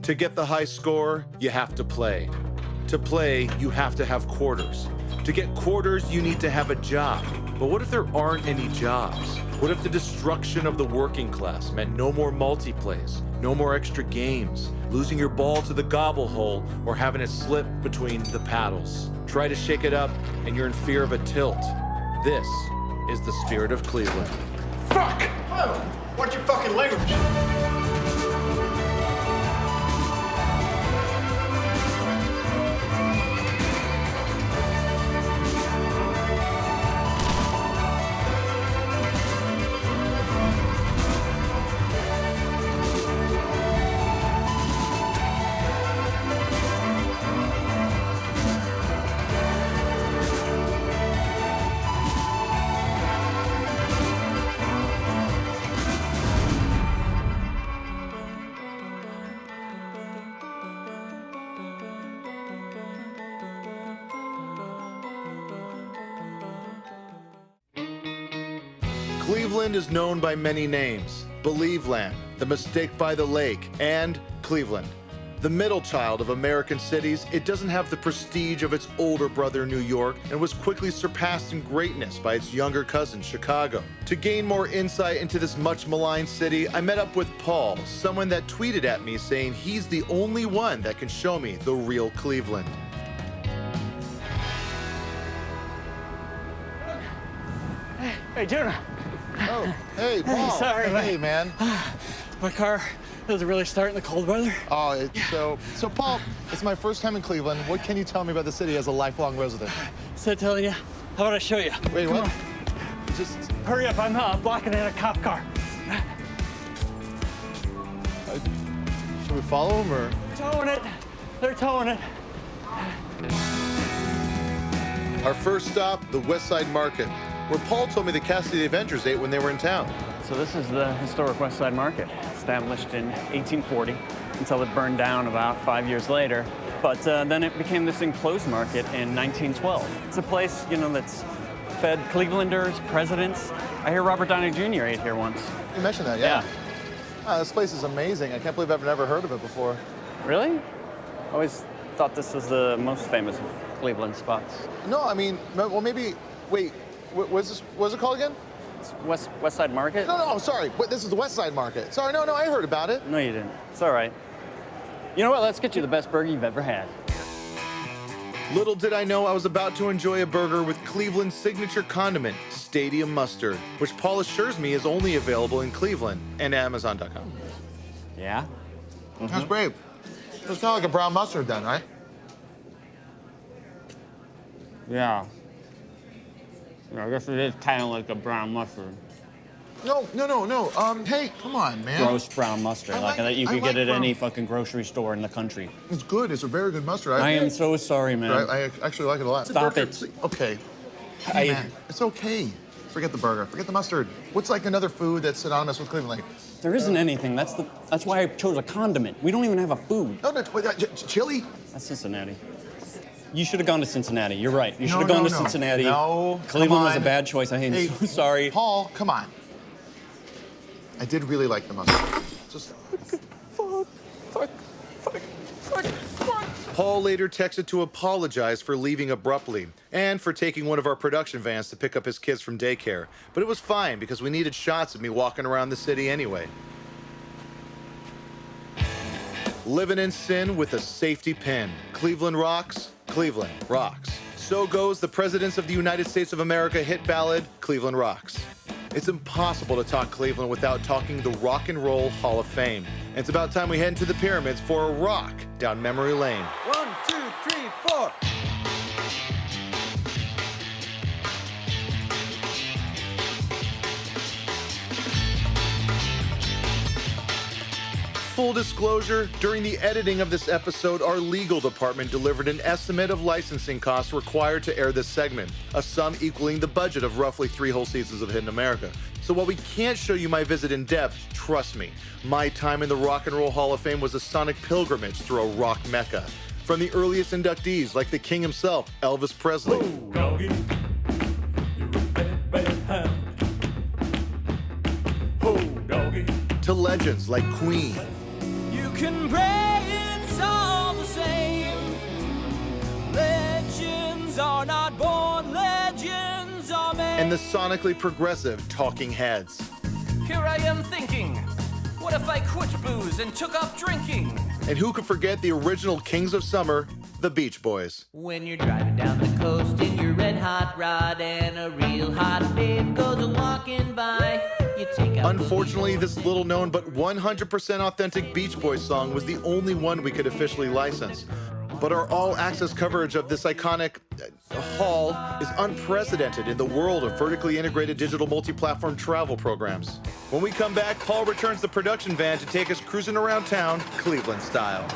To get the high score, you have to play. To play, you have to have quarters. To get quarters, you need to have a job. But what if there aren't any jobs? What if the destruction of the working class meant no more multiplays, no more extra games, losing your ball to the gobble hole, or having it slip between the paddles? Try to shake it up, and you're in fear of a tilt. This is the spirit of Cleveland. Fuck! Oh, what's your fucking language? Cleveland is known by many names: Believeland, the Mistake by the Lake, and Cleveland. The middle child of American cities, it doesn't have the prestige of its older brother, New York, and was quickly surpassed in greatness by its younger cousin, Chicago. To gain more insight into this much maligned city, I met up with Paul, someone that tweeted at me saying he's the only one that can show me the real Cleveland. Hey, Jonah. Oh, hey, Paul. Sorry, hey, man. My car doesn't really start in the cold weather. Oh, so Paul, it's my first time in Cleveland. What can you tell me about the city as a lifelong resident? So telling you, how about I show you? Wait, Come what? on. Just, Hurry up, I'm blocking in a cop car. should we follow him or? Towing it. They're towing it. Our first stop, the Westside Market, where Paul told me the cast of the Avengers ate when they were in town. So this is the historic Westside Market, established in 1840 until it burned down about 5 years later. But then it became this enclosed market in 1912. It's a place, you know, that's fed Clevelanders, presidents. I hear Robert Downey Jr. ate here once. You mentioned that, yeah. Wow, this place is amazing. I can't believe I've never heard of it before. Really? I always thought this was the most famous of Cleveland spots. No, I mean, well, maybe, wait, what's it called again? It's Westside Market? No, I'm sorry. This is the Westside Market. Sorry, no, I heard about it. No, you didn't. It's all right. You know what? Let's get you the best burger you've ever had. Little did I know I was about to enjoy a burger with Cleveland's signature condiment, Stadium Mustard, which Paul assures me is only available in Cleveland and Amazon.com. Yeah? That's great. It's kind of like a brown mustard then, right? Yeah. I guess it is kind of like a brown mustard. No. Hey, come on, man. Gross brown mustard, I like like- that you I could like get at brown- any fucking grocery store in the country. It's good. It's a very good mustard. I am so sorry, man. I actually like it a lot. Stop it. Okay. Hey, man, it's okay. Forget the burger. Forget the mustard. What's like another food that's synonymous with Cleveland? Like, There isn't anything. That's why I chose a condiment. We don't even have a food. no, chili? That's Cincinnati. You should have gone to Cincinnati. You're right. You should No, have gone no, to no. Cincinnati. No, Cleveland come was a on. bad choice. I am Hey, so sorry. Paul, come on. I did really like the mustard. Just Fuck. Paul later texted to apologize for leaving abruptly and for taking one of our production vans to pick up his kids from daycare. But it was fine because we needed shots of me walking around the city anyway. Living in sin with a safety pin. Cleveland rocks, Cleveland rocks. So goes the Presidents of the United States of America hit ballad, Cleveland Rocks. It's impossible to talk Cleveland without talking the Rock and Roll Hall of Fame. And it's about time we head into the pyramids for a rock down memory lane. 1, 2, 3, 4. Full disclosure, during the editing of this episode, our legal department delivered an estimate of licensing costs required to air this segment, a sum equaling the budget of roughly 3 whole seasons of Hidden America. So while we can't show you my visit in depth, trust me, my time in the Rock and Roll Hall of Fame was a sonic pilgrimage through a rock mecca. From the earliest inductees like the king himself, Elvis Presley, Doggy, you're a bad, bad hound. Oh, doggy. to legends like Queen, You can break and the sonically progressive Talking Heads. Here I am thinking, what if I quit booze and took up drinking? And who could forget the original Kings of Summer, the Beach Boys. When you're driving down the coast in your red hot rod and a real hot babe goes walking by, you take out. Unfortunately, this little known but 100% authentic Beach Boys song was the only one we could officially license. But our all-access coverage of this iconic haul is unprecedented in the world of vertically integrated digital multi-platform travel programs. When we come back, Paul returns the production van to take us cruising around town, Cleveland style.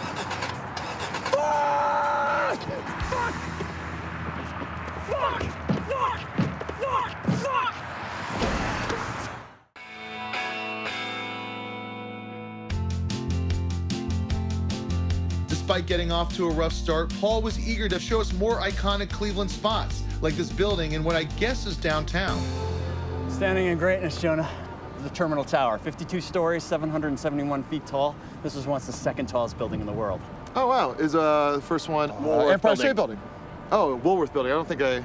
Despite getting off to a rough start, Paul was eager to show us more iconic Cleveland spots, like this building in what I guess is downtown. Standing in greatness, Jonah. The Terminal Tower, 52 stories, 771 feet tall. This was once the second tallest building in the world. Oh, wow. Is the first one Empire State Building? Oh, Woolworth Building. I don't think I...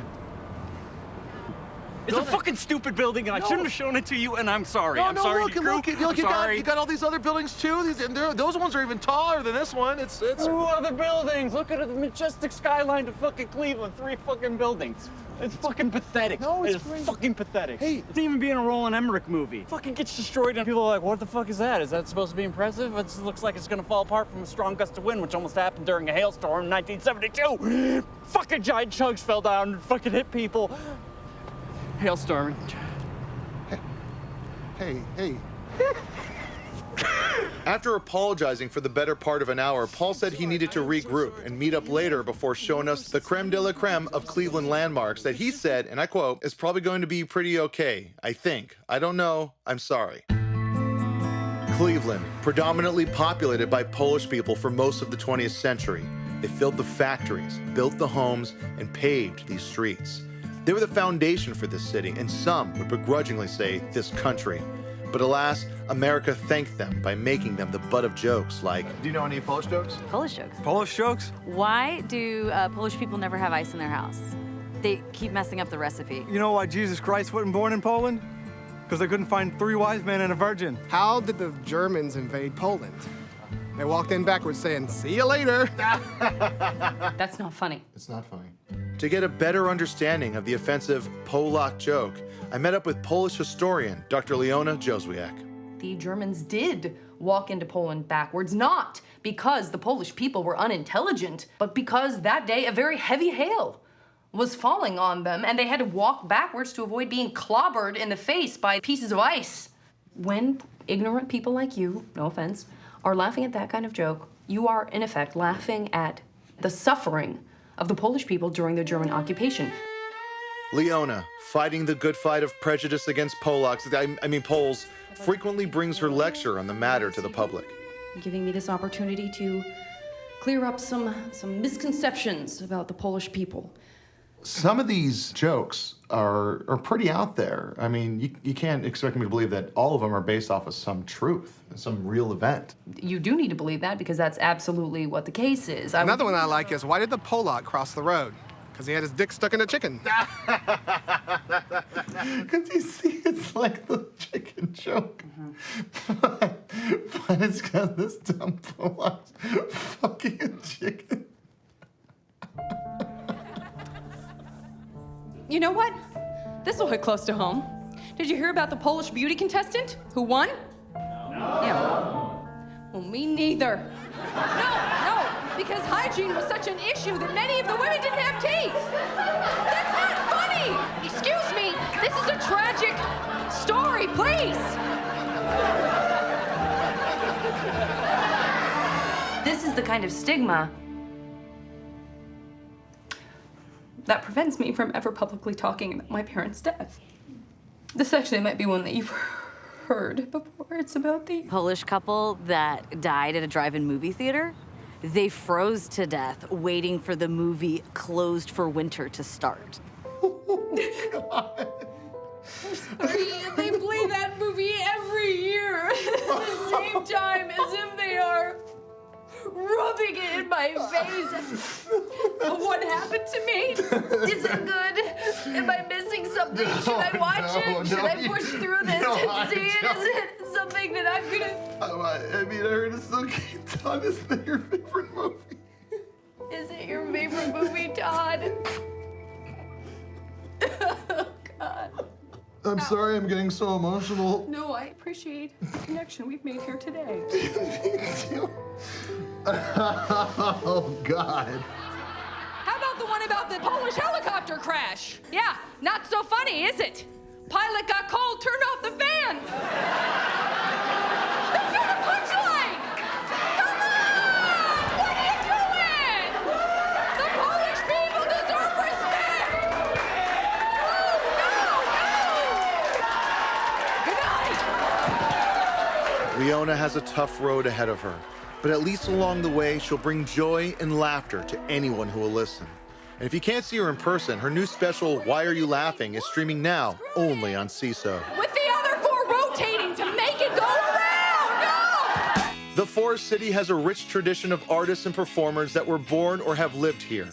It's a fucking stupid building, and I shouldn't have shown it to you, and I'm sorry. I'm sorry. Look, you got all these other buildings too. Those ones are even taller than this one. It's. Two other buildings. Look at the majestic skyline to fucking Cleveland. 3 fucking buildings. It's fucking pathetic. No, it's great. Fucking pathetic. Hey. It's even being a Roland Emmerich movie. Fucking gets destroyed, and people are like, what the fuck is that? Is that supposed to be impressive? It looks like it's gonna fall apart from a strong gust of wind, which almost happened during a hailstorm in 1972. Fucking giant chunks fell down and fucking hit people. Hailstorm. Hey. After apologizing for the better part of an hour, Paul said he needed to regroup and meet up later before showing us the creme de la creme of Cleveland landmarks that he said, and I quote, is probably going to be pretty okay, I think. I don't know, I'm sorry. Cleveland, predominantly populated by Polish people for most of the 20th century. They filled the factories, built the homes, and paved these streets. They were the foundation for this city, and some would begrudgingly say this country. But alas, America thanked them by making them the butt of jokes like, Do you know any Polish jokes? Polish jokes. Polish jokes? Why do Polish people never have ice in their house? They keep messing up the recipe. You know why Jesus Christ wasn't born in Poland? Because they couldn't find 3 wise men and a virgin. How did the Germans invade Poland? They walked in backwards saying, see you later. That's not funny. It's not funny. To get a better understanding of the offensive Polak joke, I met up with Polish historian Dr. Leona Józwiak. The Germans did walk into Poland backwards, not because the Polish people were unintelligent, but because that day a very heavy hail was falling on them, and they had to walk backwards to avoid being clobbered in the face by pieces of ice. When ignorant people like you, no offense, are laughing at that kind of joke, you are, in effect, laughing at the suffering of the Polish people during the German occupation. Leona, fighting the good fight of prejudice against Polacks, Poles, frequently brings her lecture on the matter to the public. Giving me this opportunity to clear up some misconceptions about the Polish people. Some of these jokes are pretty out there. I mean, you can't expect me to believe that all of them are based off of some truth, some real event. You do need to believe that because that's absolutely what the case is. Another one I like is, why did the Polak cross the road? Because he had his dick stuck in a chicken. Because you see, it's like the chicken joke. But it's got this dumb Polak fucking a chicken. You know what? This will hit close to home. Did you hear about the Polish beauty contestant who won? No. Yeah. Well, me neither. No, because hygiene was such an issue that many of the women didn't have teeth. That's not funny. Excuse me, this is a tragic story, please. This is the kind of stigma that prevents me from ever publicly talking about my parents' death. This actually might be one that you've heard before. It's about the Polish couple that died at a drive-in movie theater. They froze to death waiting for the movie closed for winter to start. They play that movie every year at the same time as if they are rubbing it in my face. What happened to me? Is it good? Am I missing something? Should I watch it? Should I push through this and see it? Is it something that I'm gonna... I mean, I heard it's okay, Todd. Is that your favorite movie? Is it your favorite movie, Todd? Oh, God. I'm sorry I'm getting so emotional. No, I appreciate the connection we've made here today. Oh, God. How about the one about the Polish helicopter crash? Yeah, not so funny, is it? Pilot got cold, turned off the fan. That's not a punchline! Come on! What are you doing? The Polish people deserve respect! Oh, no, no! Good night! Leona has a tough road ahead of her, but at least along the way, she'll bring joy and laughter to anyone who will listen. And if you can't see her in person, her new special, Why Are You Laughing, is streaming now only on CISO. With the other four rotating to make it go around! No! The Forest City has a rich tradition of artists and performers that were born or have lived here.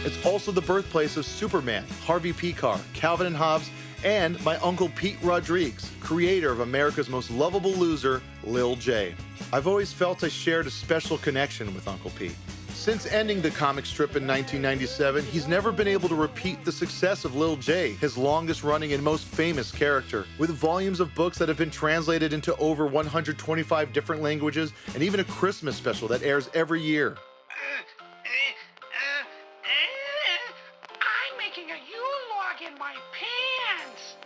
It's also the birthplace of Superman, Harvey Pekar, Calvin and Hobbes, and my Uncle Pete Rodriguez, creator of America's most lovable loser, Lil J. I've always felt I shared a special connection with Uncle Pete. Since ending the comic strip in 1997, he's never been able to repeat the success of Lil J, his longest-running and most famous character. With volumes of books that have been translated into over 125 different languages, and even a Christmas special that airs every year. I'm making a U-log in my pants.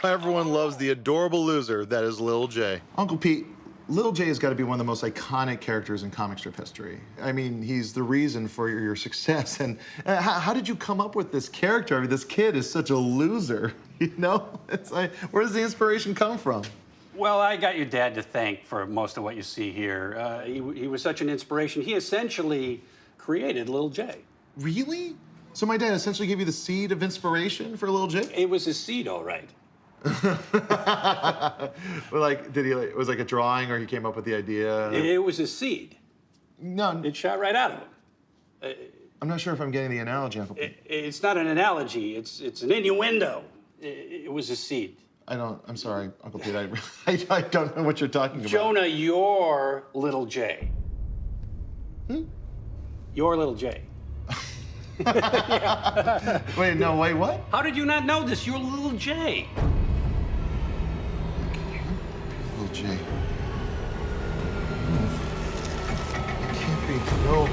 Everyone loves the adorable loser that is Lil J. Uncle Pete, Lil J has got to be one of the most iconic characters in comic strip history. I mean, he's the reason for your success. And how did you come up with this character? I mean, this kid is such a loser, you know? It's like, where does the inspiration come from? Well, I got your dad to thank for most of what you see here. He was such an inspiration. He essentially created Lil J. Really? So my dad essentially gave you the seed of inspiration for Lil J? It was his seed, all right. Well, like, was like a drawing, or he came up with the idea? It was his seed. No. It shot right out of him. I'm not sure if I'm getting the analogy, Uncle Pete. It's not an analogy. It's an innuendo. It was his seed. I'm sorry, Uncle Pete. I don't know what you're talking about. Jonah, you're Little J. You're Little J. Wait, no, wait, what? How did you not know this? You're Little J. Little J. It can't be. No.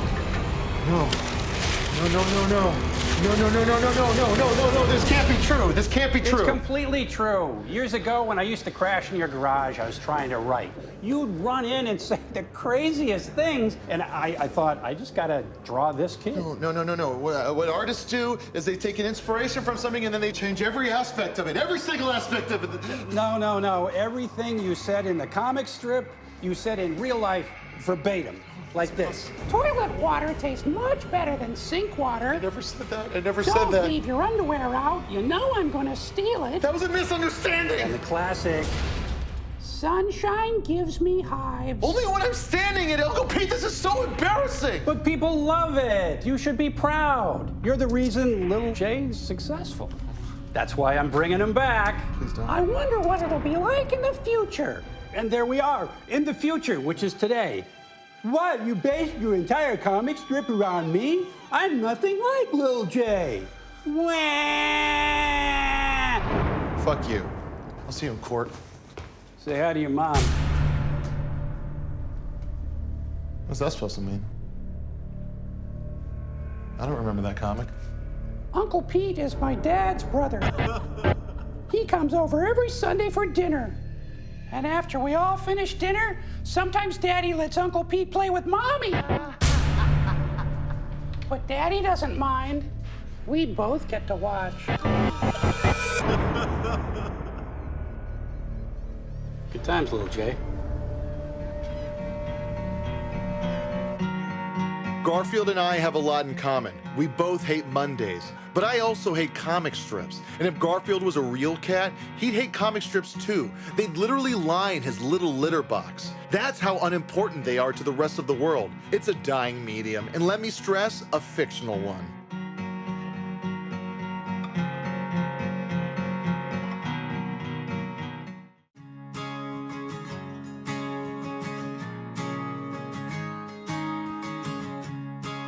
No. This can't be true. This can't be true. It's completely true. Years ago, when I used to crash in your garage, I was trying to write. You'd run in and say the craziest things, and I thought, I just gotta draw this kid. No. What artists do is they take an inspiration from something and then they change every aspect of it, every single aspect of it. No. Everything you said in the comic strip, you said in real life verbatim. Like this. Toilet water tastes much better than sink water. I never said that. Don't leave your underwear out. You know I'm gonna steal it. That was a misunderstanding. And the classic. Sunshine gives me hives. Only when I'm standing in it, Uncle Pete. This is so embarrassing. But people love it. You should be proud. You're the reason Little J's successful. That's why I'm bringing him back. Please don't. I wonder what it'll be like in the future. And there we are, in the future, which is today. What, you based your entire comic strip around me? I'm nothing like Lil J. Wah! Fuck you. I'll see you in court. Say hi to your mom. What's that supposed to mean? I don't remember that comic. Uncle Pete is my dad's brother. He comes over every Sunday for dinner. And after we all finish dinner, sometimes Daddy lets Uncle Pete play with Mommy. But Daddy doesn't mind. We both get to watch. Good times, Lil J. Garfield and I have a lot in common. We both hate Mondays, but I also hate comic strips. And if Garfield was a real cat, he'd hate comic strips too. They'd literally line his little litter box. That's how unimportant they are to the rest of the world. It's a dying medium, and let me stress, a fictional one.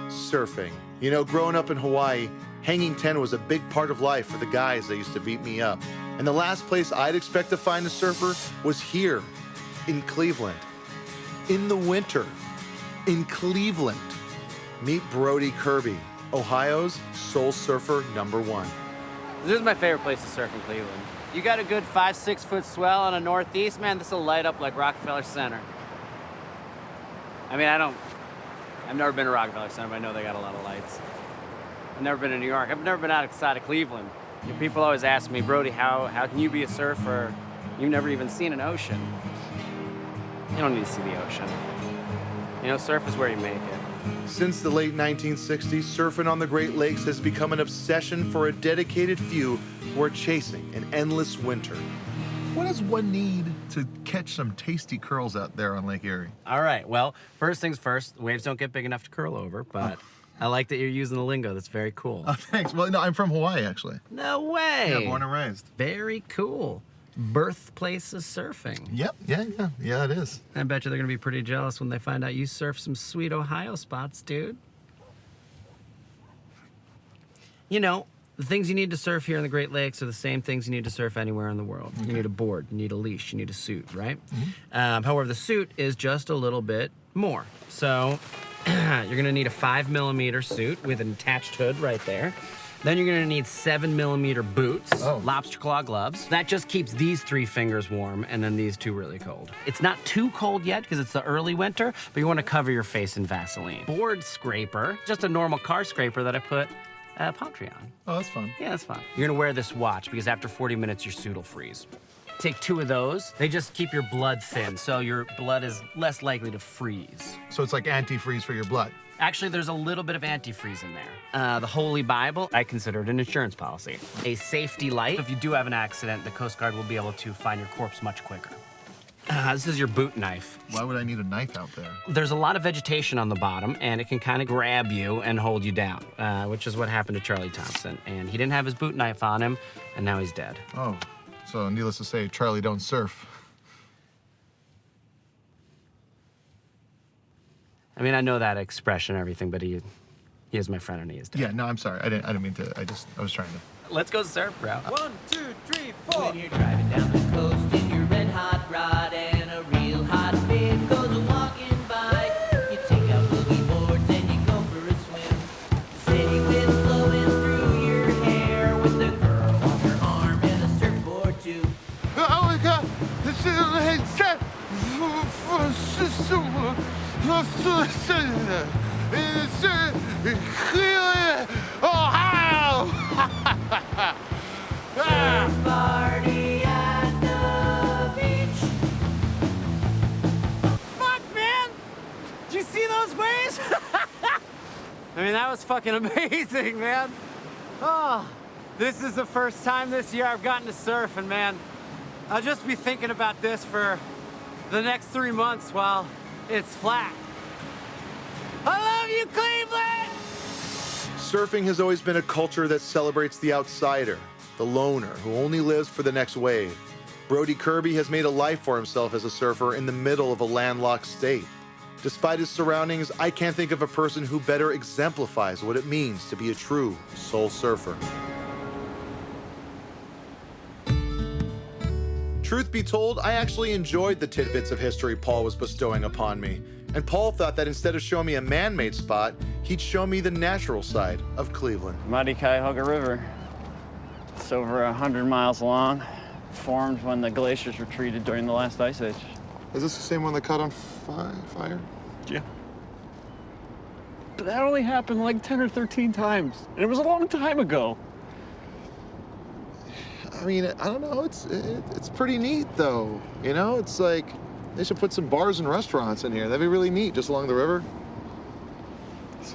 Surfing. You know, growing up in Hawaii, hanging 10 was a big part of life for the guys that used to beat me up. And the last place I'd expect to find a surfer was here, in Cleveland. In the winter, in Cleveland. Meet Brody Kirby, Ohio's soul surfer #1. This is my favorite place to surf in Cleveland. You got a good 5-6 foot swell on a northeast, man, this will light up like Rockefeller Center. I mean, I've never been to Rockefeller Center, but I know they got a lot of lights. I've never been to New York. I've never been outside of Cleveland. You know, people always ask me, Brody, how can you be a surfer? You've never even seen an ocean. You don't need to see the ocean. You know, surf is where you make it. Since the late 1960s, surfing on the Great Lakes has become an obsession for a dedicated few who are chasing an endless winter. What does one need to catch some tasty curls out there on Lake Erie? All right, well, first things first, the waves don't get big enough to curl over, but I like that you're using the lingo. That's very cool. Oh, thanks. Well, no, I'm from Hawaii, actually. No way. Yeah, born and raised. Very cool. Birthplace of surfing. Yep, yeah, it is. I bet you they're gonna be pretty jealous when they find out you surf some sweet Ohio spots, dude. You know, the things you need to surf here in the Great Lakes are the same things you need to surf anywhere in the world. Okay. You need a board, you need a leash, you need a suit, right? Mm-hmm. However, the suit is just a little bit more. So you're gonna need a 5mm suit with an attached hood right there. Then you're gonna need 7mm boots, lobster claw gloves. That just keeps these 3 fingers warm and then these 2 really cold. It's not too cold yet because it's the early winter, but you wanna cover your face in Vaseline. Board scraper, just a normal car scraper that I put Paltry on. Oh, that's fun. Yeah, that's fun. You're gonna wear this watch because after 40 minutes, your suit will freeze. Take 2 of those. They just keep your blood thin, so your blood is less likely to freeze. So it's like antifreeze for your blood. Actually, there's a little bit of antifreeze in there. The Holy Bible, I consider it an insurance policy. A safety light. If you do have an accident, the Coast Guard will be able to find your corpse much quicker. This is your boot knife. Why would I need a knife out there? There's a lot of vegetation on the bottom, and it can kind of grab you and hold you down, which is what happened to Charlie Thompson. And he didn't have his boot knife on him, and now he's dead. Oh, so needless to say, Charlie don't surf. I mean, I know that expression and everything, but he is my friend and he is dead. Yeah, no, I'm sorry. I didn't mean to. I was trying to. Let's go surf, bro. 1, 2, 3, 4. When you're driving down the coast in your red hot rod and a real hot babe goes walking by, you take out boogie boards and you go for a swim. City wind flowing through your hair with a girl on your arm and a surfboard too. Oh my God! This is Ohio! Surf party at the beach. Fuck, man! Did you see those waves? I mean, that was fucking amazing, man. Oh, this is the first time this year I've gotten to surf, and man, I'll just be thinking about this for the next 3 months while it's flat. I love you, Cleveland! Surfing has always been a culture that celebrates the outsider, the loner who only lives for the next wave. Brody Kirby has made a life for himself as a surfer in the middle of a landlocked state. Despite his surroundings, I can't think of a person who better exemplifies what it means to be a true soul surfer. Truth be told, I actually enjoyed the tidbits of history Paul was bestowing upon me. And Paul thought that instead of showing me a man-made spot, he'd show me the natural side of Cleveland. Mighty Cuyahoga River. It's over 100 miles long, formed when the glaciers retreated during the last ice age. Is this the same one that caught on fire? Yeah. But that only happened like 10 or 13 times, and it was a long time ago. I mean, I don't know. It's pretty neat, though. You know, it's like they should put some bars and restaurants in here. That'd be really neat, just along the river.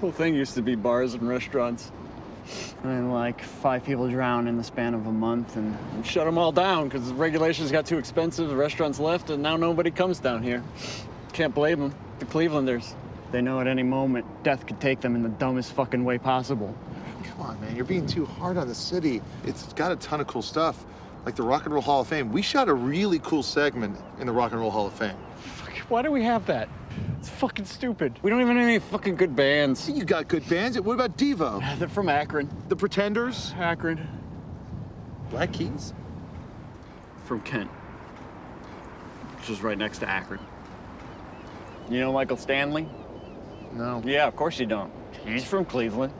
whole thing used to be bars and restaurants. And like 5 people drowned in the span of a month and shut them all down because the regulations got too expensive, the restaurants left, and now nobody comes down here. Can't blame them. The Clevelanders. They know at any moment death could take them in the dumbest fucking way possible. Come on, man, you're being too hard on the city. It's got a ton of cool stuff, like the Rock and Roll Hall of Fame. We shot a really cool segment in the Rock and Roll Hall of Fame. Why do we have that? It's fucking stupid. We don't even have any fucking good bands. You got good bands. What about Devo? They're from Akron. The Pretenders? Akron. Black Keys? From Kent. Which is right next to Akron. You know Michael Stanley? No. Yeah, of course you don't. He's from Cleveland.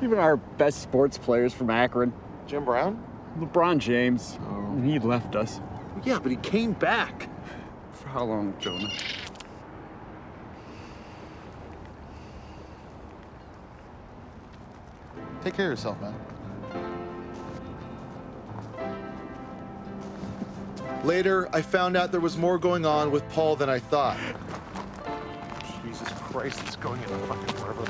Even our best sports players from Akron. Jim Brown? LeBron James. Oh. He left us. Yeah, but he came back. For how long, Jonah? Take care of yourself, man. Later, I found out there was more going on with Paul than I thought. Jesus Christ, it's going in the fucking river.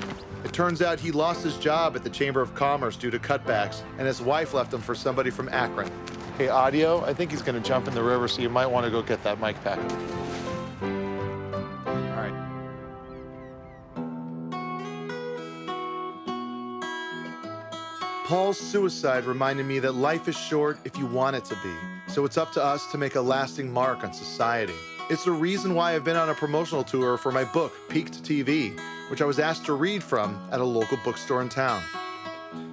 It turns out he lost his job at the Chamber of Commerce due to cutbacks, and his wife left him for somebody from Akron. Hey, audio, I think he's gonna jump in the river, so you might want to go get that mic pack. All right. Paul's suicide reminded me that life is short if you want it to be, so it's up to us to make a lasting mark on society. It's the reason why I've been on a promotional tour for my book, Peaked TV, which I was asked to read from at a local bookstore in town.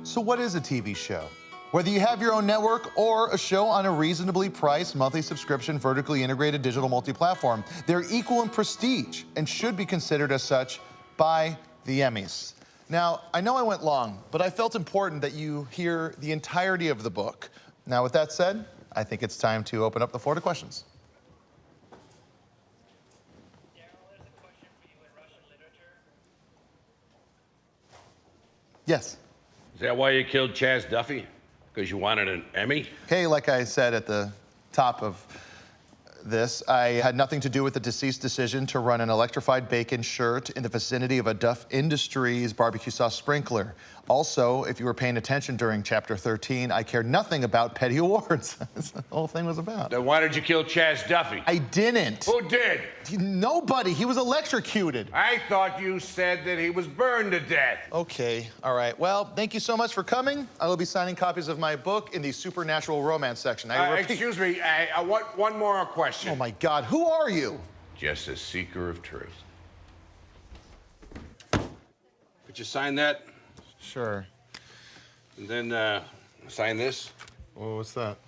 So what is a TV show? Whether you have your own network or a show on a reasonably priced monthly subscription vertically integrated digital multi-platform, they're equal in prestige and should be considered as such by the Emmys. Now, I know I went long, but I felt important that you hear the entirety of the book. Now, with that said, I think it's time to open up the floor to questions. Yes. Is that why you killed Chaz Duffy? Because you wanted an Emmy? Okay, like I said at the top of this, I had nothing to do with the deceased's decision to run an electrified bacon shirt in the vicinity of a Duff Industries barbecue sauce sprinkler. Also, if you were paying attention during chapter 13, I cared nothing about petty awards. That's what the whole thing was about. Then why did you kill Chaz Duffy? I didn't. Who did? Nobody. He was electrocuted. I thought you said that he was burned to death. Okay, all right. Well, thank you so much for coming. I will be signing copies of my book in the supernatural romance section. Excuse me, I want one more question. Oh my God, who are you? Just a seeker of truth. Could you sign that? Sure. And then sign this. Oh, what's that?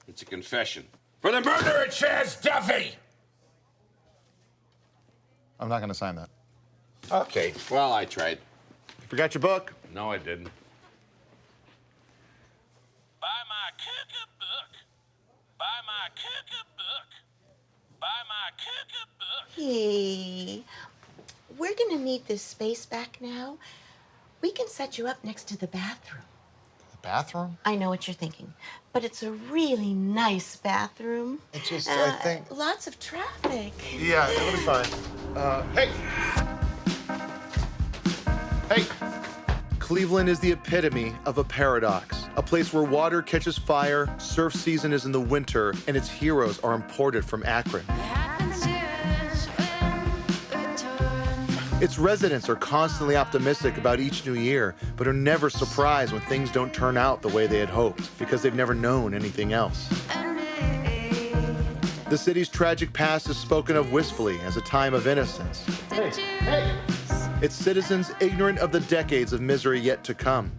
It's a confession. For the murder of Chaz Duffy! I'm not gonna sign that. Okay, well, I tried. You forgot your book. No, I didn't. Buy my cookbook. Buy my cookbook. Buy my cookbook. Hey, we're gonna need this space back now. We can set you up next to the bathroom. The bathroom? I know what you're thinking, but it's a really nice bathroom. It's just, I think... Lots of traffic. Yeah, it'll be fine. Hey! Hey! Cleveland is the epitome of a paradox. A place where water catches fire, surf season is in the winter, and its heroes are imported from Akron. Its residents are constantly optimistic about each new year, but are never surprised when things don't turn out the way they had hoped, because they've never known anything else. The city's tragic past is spoken of wistfully as a time of innocence. Hey. Its citizens ignorant of the decades of misery yet to come,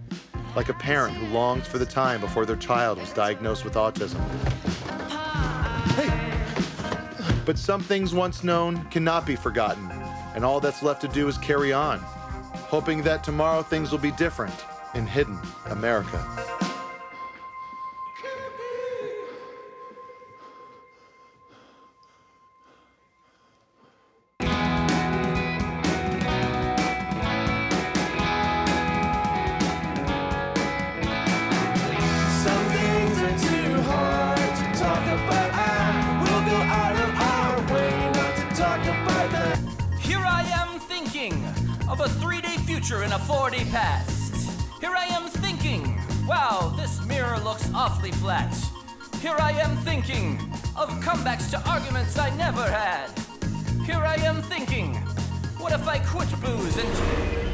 like a parent who longs for the time before their child was diagnosed with autism. Hey. But some things once known cannot be forgotten, and all that's left to do is carry on, hoping that tomorrow things will be different in hidden America. Here I am thinking of a 3-day future future in a 4D past. Here I am thinking, wow, this mirror looks awfully flat. Here I am thinking of comebacks to arguments I never had. Here I am thinking, what if I quit booze and